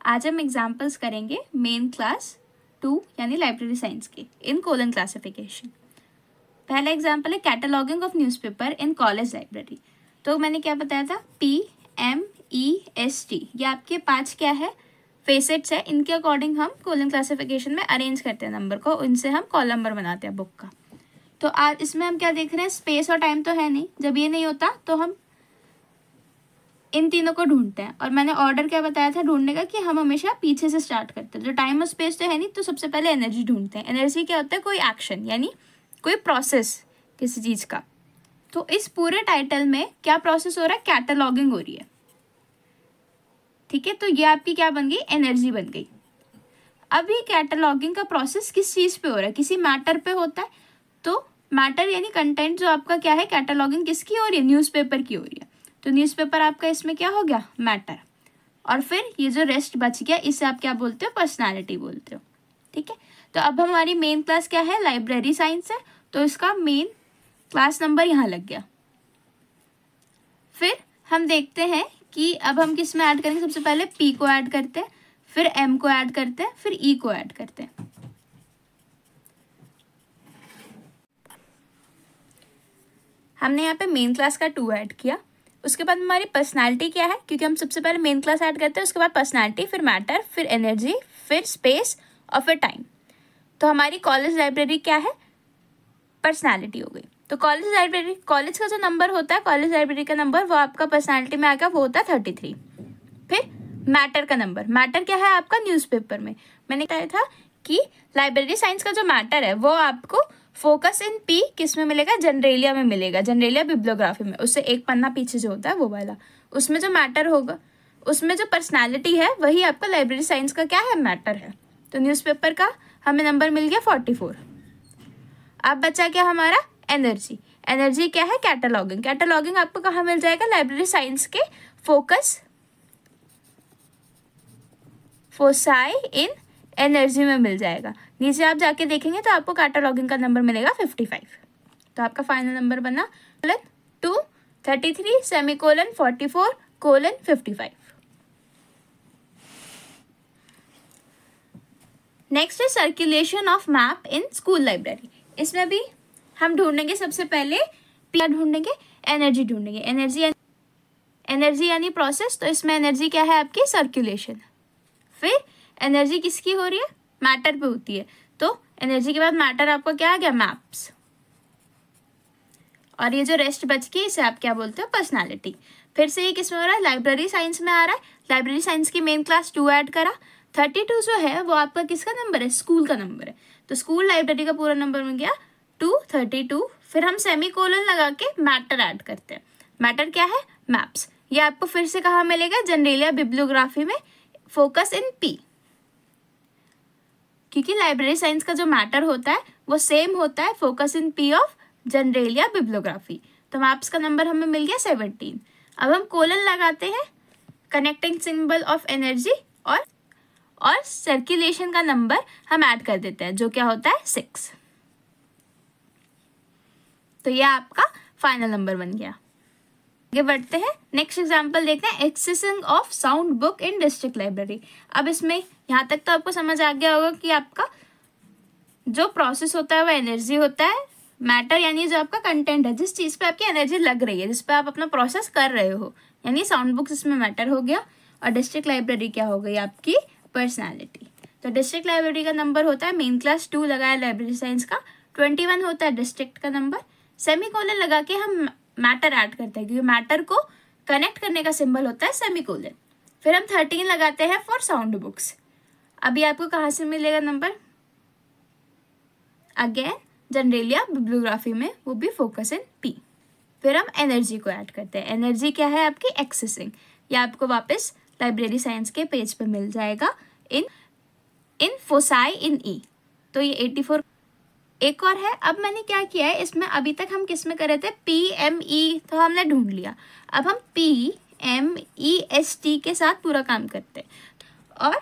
आज हम एग्जाम्पल्स करेंगे मेन क्लास 2 यानी लाइब्रेरी साइंस के इन कोलन क्लासिफिकेशन। पहला एग्जाम्पल है cataloguing of newspaper in college library. तो मैंने क्या बताया था, PMEST, ये आपके 5 क्या है, फेसेट्स है। इनके अकॉर्डिंग हम कोलन क्लासिफिकेशन में अरेंज करते हैं नंबर को, इनसे हम कॉलम नंबर बनाते हैं बुक का। तो आज इसमें हम क्या देख रहे हैं, स्पेस और टाइम तो है नहीं। जब ये नहीं होता तो हम इन तीनों को ढूंढते हैं। और मैंने ऑर्डर क्या बताया था ढूंढने का, कि हम हमेशा पीछे से स्टार्ट करते हैं। जो टाइम और स्पेस तो है नहीं, तो सबसे पहले एनर्जी ढूंढते हैं। एनर्जी क्या होता है, कोई एक्शन यानी कोई प्रोसेस किसी चीज़ का। तो इस पूरे टाइटल में क्या प्रोसेस हो रहा है, कैटलॉगिंग हो रही है। ठीक है, तो ये आपकी क्या बन गई, एनर्जी बन गई। अब ये कैटलॉगिंग का प्रोसेस किस चीज़ पे हो रहा है, किसी मैटर पे होता है। तो मैटर यानी कंटेंट जो आपका क्या है, कैटलॉगिंग किसकी हो रही है, न्यूज़पेपर की हो रही है। तो न्यूज़पेपर आपका इसमें क्या हो गया, मैटर। और फिर ये जो रेस्ट बच गया, इसे आप क्या बोलते हो, पर्सनालिटी बोलते हो। ठीक है, तो अब हमारी मेन क्लास क्या है, लाइब्रेरी साइंस है। तो इसका मेन क्लास नंबर यहाँ लग गया। फिर हम देखते हैं कि अब हम किस में ऐड करेंगे। सबसे पहले P को ऐड करते हैं, फिर M को ऐड करते हैं, फिर E को ऐड करते हैं। हमने यहाँ पे मेन क्लास का 2 ऐड किया। उसके बाद हमारी पर्सनालिटी क्या है, क्योंकि हम सबसे पहले मेन क्लास ऐड करते हैं, उसके बाद पर्सनालिटी, फिर मैटर, फिर एनर्जी, फिर स्पेस और फिर टाइम। तो हमारी कॉलेज लाइब्रेरी क्या है, पर्सनालिटी हो गई। तो कॉलेज लाइब्रेरी, कॉलेज का जो नंबर होता है, कॉलेज लाइब्रेरी का नंबर, वो आपका पर्सनालिटी में आ गया, वो होता है 33। फिर मैटर का नंबर, मैटर क्या है आपका न्यूज़पेपर में। मैंने कहा था कि लाइब्रेरी साइंस का जो मैटर है वो आपको फोकस इन P किस में मिलेगा, जनरेलिया में मिलेगा, जनरेलिया बिब्लियोग्राफी में। उससे एक पन्ना पीछे जो होता है वो वाला, उसमें जो मैटर होगा, उसमें जो पर्सनालिटी है वही आपका लाइब्रेरी साइंस का क्या है, मैटर है। तो न्यूज़पेपर का हमें नंबर मिल गया 44। अब बचा क्या हमारा, एनर्जी। एनर्जी क्या है, कैटलॉगिंग। कैटलॉगिंग आपको कहाँ मिल जाएगा, लाइब्रेरी साइंस के फोकस फोसाई इन एनर्जी में मिल जाएगा। नीचे आप जाके देखेंगे तो आपको कैटलॉगिंग का नंबर मिलेगा 55। तो आपका फाइनल नंबर बना 233 सेमीकोलन 44 कोलन 55। नेक्स्ट है circulation of map in school library. इसमें भी हम ढूंढेंगे, सबसे पहले क्या ढूंढेंगे, एनर्जी ढूंढेंगे। एनर्जी यानी प्रोसेस। तो इसमें एनर्जी क्या है आपकी, सर्कुलेशन। फिर एनर्जी किसकी हो रही है, मैटर पे होती है। तो एनर्जी के बाद मैटर आपका क्या आ गया, मैप्स। और ये जो रेस्ट बच गई, इसे आप क्या बोलते हो, पर्सनालिटी। फिर से ये किसमें हो रहा है, लाइब्रेरी साइंस में आ रहा है। लाइब्रेरी साइंस की मेन क्लास 2 ऐड करा। 32 जो है वो आपका किसका नंबर है, स्कूल का नंबर है। तो स्कूल लाइब्रेरी का पूरा नंबर मिल गया 232। फिर हम सेमीकोलन लगा के मैटर ऐड करते हैं। मैटर क्या है, मैप्स। ये आपको फिर से कहाँ मिलेगा, जनरेलिया बिब्लियोग्राफी में, फोकस इन P। क्योंकि लाइब्रेरी साइंस का जो मैटर होता है वो सेम होता है, focus in P of generalia bibliography. तो मैप्स का नंबर हमें मिल गया 17। अब हम कोलन लगाते हैं, कनेक्टिंग सिंबल ऑफ एनर्जी और सर्कुलेशन का नंबर हम ऐड कर देते हैं, जो क्या होता है 6। तो यह आपका फाइनल नंबर बन गया। आगे बढ़ते हैं, नेक्स्ट एग्जांपल देखते हैं, accessing of sound book in district library. अब इसमें यहाँ तक तो आपको समझ आ गया होगा कि आपका जो प्रोसेस होता है वो एनर्जी होता है। मैटर यानी जो आपका कंटेंट है, जिस चीज़ पे आपकी एनर्जी लग रही है, जिस पे आप अपना प्रोसेस कर रहे हो, यानी साउंड बुक्स इसमें मैटर हो गया। और डिस्ट्रिक्ट लाइब्रेरी क्या हो गई आपकी, पर्सनैलिटी। तो डिस्ट्रिक्ट लाइब्रेरी का नंबर होता है, मेन क्लास 2 लगाया लाइब्रेरी साइंस का, 21 होता है डिस्ट्रिक्ट का नंबर। सेमीकोलन लगा के हम मैटर ऐड करते हैं, क्योंकि मैटर को कनेक्ट करने का सिंबल होता है सेमीकोलन। फिर हम 13 लगाते हैं फॉर साउंड बुक्स। अभी आपको कहाँ से मिलेगा नंबर, अगेन जनरेलिया बिब्लियोग्राफी में, वो भी फोकस इन P। फिर हम एनर्जी को ऐड करते हैं। एनर्जी क्या है आपकी, एक्सेसिंग। ये आपको वापस लाइब्रेरी साइंस के पेज पे मिल जाएगा इन फोसाई इन E। तो ये 84। एक और है, अब मैंने क्या किया है इसमें, अभी तक हम किस में कर रहे थे, PME, तो हमने ढूंढ लिया। अब हम PMEST के साथ पूरा काम करते हैं। और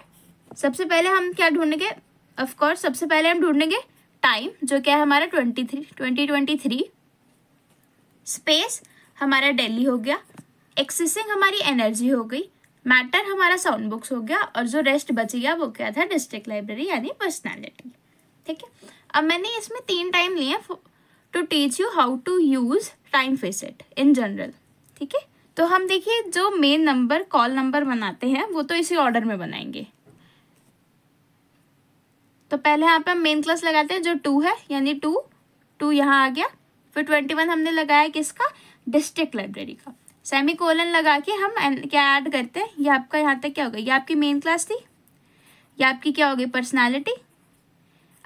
सबसे पहले हम क्या ढूंढेंगे, ऑफ कोर्स सबसे पहले हम ढूंढेंगे टाइम, जो क्या है हमारा 2023। स्पेस हमारा दिल्ली हो गया। एक्सेसिंग हमारी एनर्जी हो गई। मैटर हमारा साउंड बुक्स हो गया और जो रेस्ट बची गया वो क्या था, डिस्ट्रिक्ट लाइब्रेरी यानी पर्सनालिटी। ठीक है, अब मैंने इसमें 3 टाइम लिए to teach you how to use time facet in general. ठीक है, तो हम देखिए जो मेन नंबर कॉल नंबर बनाते हैं वो तो इसी ऑर्डर में बनाएंगे। तो पहले यहाँ पे हम मेन क्लास लगाते हैं जो 2 है, यानी 2 यहाँ आ गया। फिर 21 हमने लगाया किसका, डिस्ट्रिक्ट लाइब्रेरी का। सेमी कोलन लगा के हम क्या ऐड करते हैं, ये आपका यहाँ तक क्या हो गया, ये आपकी मेन क्लास थी, ये आपकी क्या हो गई, पर्सनालिटी।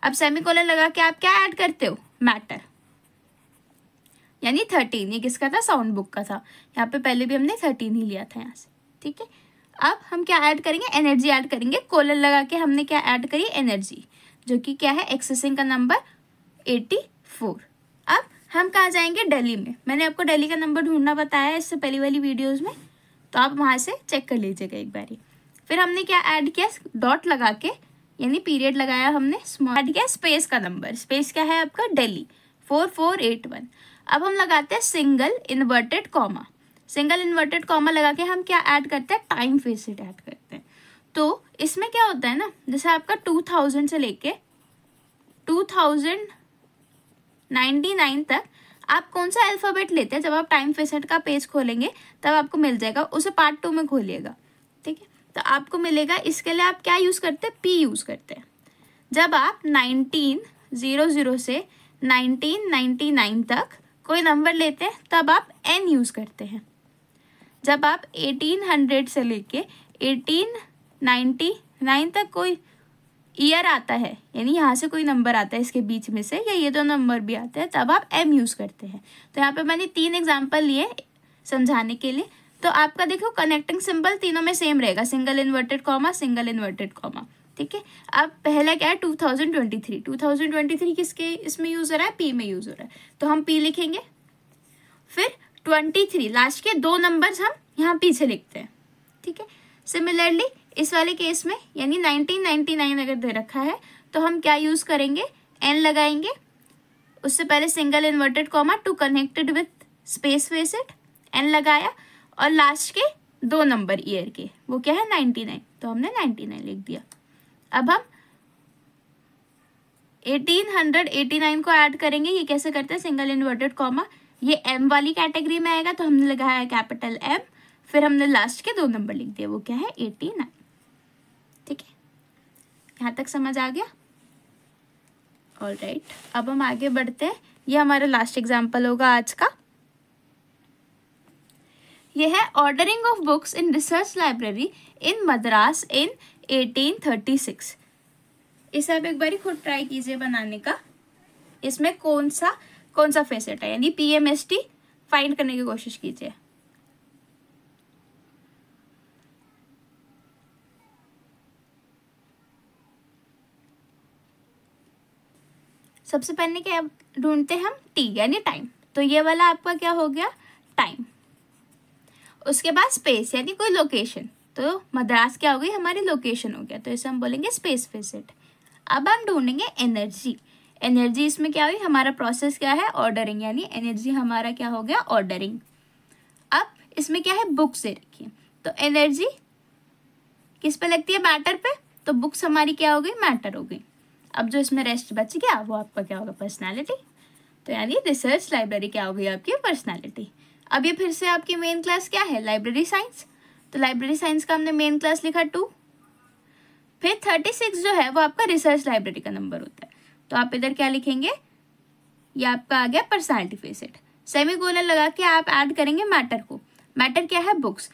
अब सेमी कोलन लगा के आप क्या ऐड करते हो, मैटर, यानी 13। ये किसका था, साउंड बुक का था। यहाँ पे पहले भी हमने 13 ही लिया था यहाँ से। ठीक है, अब हम क्या ऐड करेंगे, एनर्जी ऐड करेंगे। कोलन लगा के हमने क्या ऐड करी, एनर्जी, जो कि क्या है, एक्सेसिंग का नंबर 84। अब हम कहाँ जाएंगे, दिल्ली में। मैंने आपको दिल्ली का नंबर ढूंढना बताया है इससे पहली वाली वीडियोस में, तो आप वहाँ से चेक कर लीजिएगा एक बारी। फिर हमने क्या ऐड किया, डॉट लगा के, यानी पीरियड लगाया हमने, स्मॉल ऐड किया स्पेस का नंबर। स्पेस क्या है आपका, दिल्ली 4481। अब हम लगाते हैं single inverted comma. Single inverted comma लगा के हम क्या ऐड करते हैं, टाइम फेसेट ऐड करते हैं। तो इसमें क्या होता है ना, जैसे आपका 2000 से लेके 2099 तक आप कौन सा अल्फाबेट लेते हैं, जब आप टाइम फेसेट का पेज खोलेंगे तब आपको मिल जाएगा, उसे पार्ट 2 में खोलिएगा। ठीक है, तो आपको मिलेगा, इसके लिए आप क्या यूज़ करते हैं, पी यूज़ करते हैं। जब आप 1900 से 1999 तक कोई नंबर लेते हैं तब आप एन यूज़ करते हैं। जब आप 1800 से लेके 1899 तक कोई ईयर आता है, यानी यहाँ से कोई नंबर आता है इसके बीच में से, या ये दो नंबर भी आते हैं, तब आप एम यूज़ करते हैं। तो यहाँ पे मैंने 3 एग्जाम्पल लिए समझाने के लिए। तो आपका देखो कनेक्टिंग सिंबल तीनों में सेम रहेगा, single inverted comma, single inverted comma. ठीक है, अब पहला क्या है, 2023। 2023 किसके इसमें यूज़ हो रहा है, पी में यूज़ हो रहा है, तो हम पी लिखेंगे। फिर 23 लास्ट के 2 नंबर्स हम यहाँ पीछे लिखते हैं। ठीक है, सिमिलरली इस वाले केस में, यानी 1999 अगर दे रखा है तो हम क्या यूज़ करेंगे, एन लगाएंगे, उससे पहले single inverted comma two connected with space facet, n लगाया, और लास्ट के 2 नंबर ईयर के, वो क्या है 99, तो हमने 99 लिख दिया। अब हम 1889 को ऐड करेंगे। ये कैसे करते हैं, सिंगल इन्वर्टेड कॉमा, ये एम वाली कैटेगरी में आएगा तो हमने लगाया कैपिटल एम, फिर हमने लास्ट के 2 नंबर लिख दिए, वो क्या है 89। ठीक है, यहाँ तक समझ आ गया। ऑलराइट, अब हम आगे बढ़ते हैं। ये हमारा लास्ट एग्जाम्पल होगा आज का। ये है ordering of books in research library in Madras in 1836। इसे आप एक बारी खुद ट्राई कीजिए बनाने का। इसमें कौन सा फेसेट है, यानी PMST फाइंड करने की कोशिश कीजिए। सबसे पहले क्या ढूंढते हैं हम, टी यानी टाइम, तो ये वाला आपका क्या हो गया, टाइम। उसके बाद स्पेस यानी कोई लोकेशन, तो मद्रास क्या हो गई, हमारी लोकेशन हो गया, तो इसे हम बोलेंगे स्पेस फेसेट। अब हम ढूंढेंगे एनर्जी। एनर्जी इसमें क्या हुई, हमारा प्रोसेस क्या है, ऑर्डरिंग, यानी एनर्जी हमारा क्या हो गया, ऑर्डरिंग। अब इसमें क्या है, बुक्स दे रखी है, तो एनर्जी किस पे लगती है, मैटर पे, तो बुक्स हमारी क्या हो गई, मैटर हो गई। अब जो इसमें रेस्ट बच गया वो आपका क्या होगा, पर्सनालिटी। तो यानी रिसर्च लाइब्रेरी क्या हो गई आपकी, पर्सनालिटी। अब ये फिर से आपकी मेन क्लास क्या है, लाइब्रेरी साइंस, तो लाइब्रेरी साइंस का हमने मेन क्लास लिखा 2। फिर 36 जो है वो आपका रिसर्च लाइब्रेरी का नंबर होता है, तो आप इधर क्या लिखेंगे, ये आपका आ गया पर्सनालिटी फेसेट। सेमीकोलन लगा के आप ऐड करेंगे मैटर को। मैटर क्या है, बुक्स।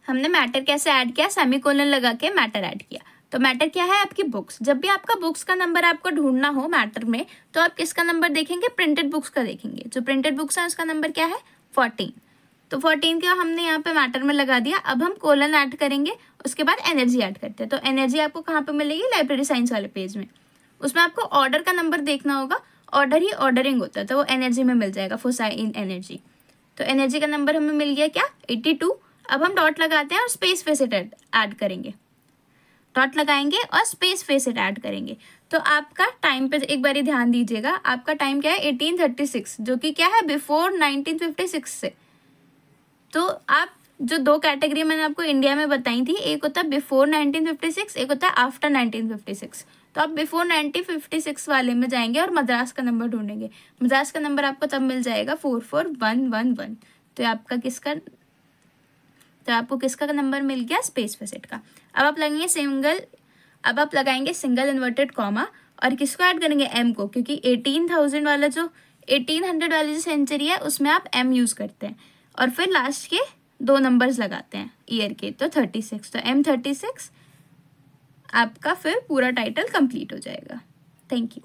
हमने मैटर कैसे ऐड किया, सेमीकोलन लगा के मैटर ऐड किया, तो मैटर क्या है, आपकी बुक्स। जब भी आपका बुक्स का नंबर आपको ढूंढना हो मैटर में, तो आप किसका नंबर देखेंगे, प्रिंटेड बुक्स का देखेंगे। जो प्रिंटेड बुक्स है उसका नंबर क्या है, 14, तो 14 का हमने यहाँ पे मैटर में लगा दिया। अब हम कोलन ऐड करेंगे, उसके बाद एनर्जी ऐड करते हैं। तो एनर्जी आपको कहाँ पे मिलेगी, लाइब्रेरी साइंस वाले पेज में। उसमें आपको ऑर्डर का नंबर देखना होगा, ऑर्डर ही ऑर्डरिंग होता है, तो वो एनर्जी में मिल जाएगा, इन एनर्जी। तो एनर्जी का नंबर हमें मिल गया क्या, 82। अब हम डॉट लगाते हैं और स्पेस फेसेट ऐड करेंगे, डॉट लगाएंगे और स्पेस फेसेट ऐड करेंगे। तो आपका टाइम पे एक बारी ध्यान दीजिएगा, आपका टाइम क्या है 1836, जो कि क्या है बिफोर 1956 से। तो आप जो दो कैटेगरी मैंने आपको इंडिया में बताई थी, एक होता है बिफोर 1956, एक होता है आफ्टर 1956। तो आप बिफोर 1956 वाले में जाएंगे और मद्रास का नंबर ढूंढेंगे। मद्रास का नंबर आपको तब मिल जाएगा 44111। तो आपको किसका नंबर मिल गया? स्पेस विजिट का। अब आप लगाएंगे सिंगल इन्वर्टेड कॉमा और किसको ऐड करेंगे? एम को, क्योंकि 1800 वाली जो सेंचुरी है उसमें आप एम यूज करते हैं, और फिर लास्ट के 2 नंबर्स लगाते हैं ईयर के, तो 36। तो M36 आपका फिर पूरा टाइटल कंप्लीट हो जाएगा। Thank you.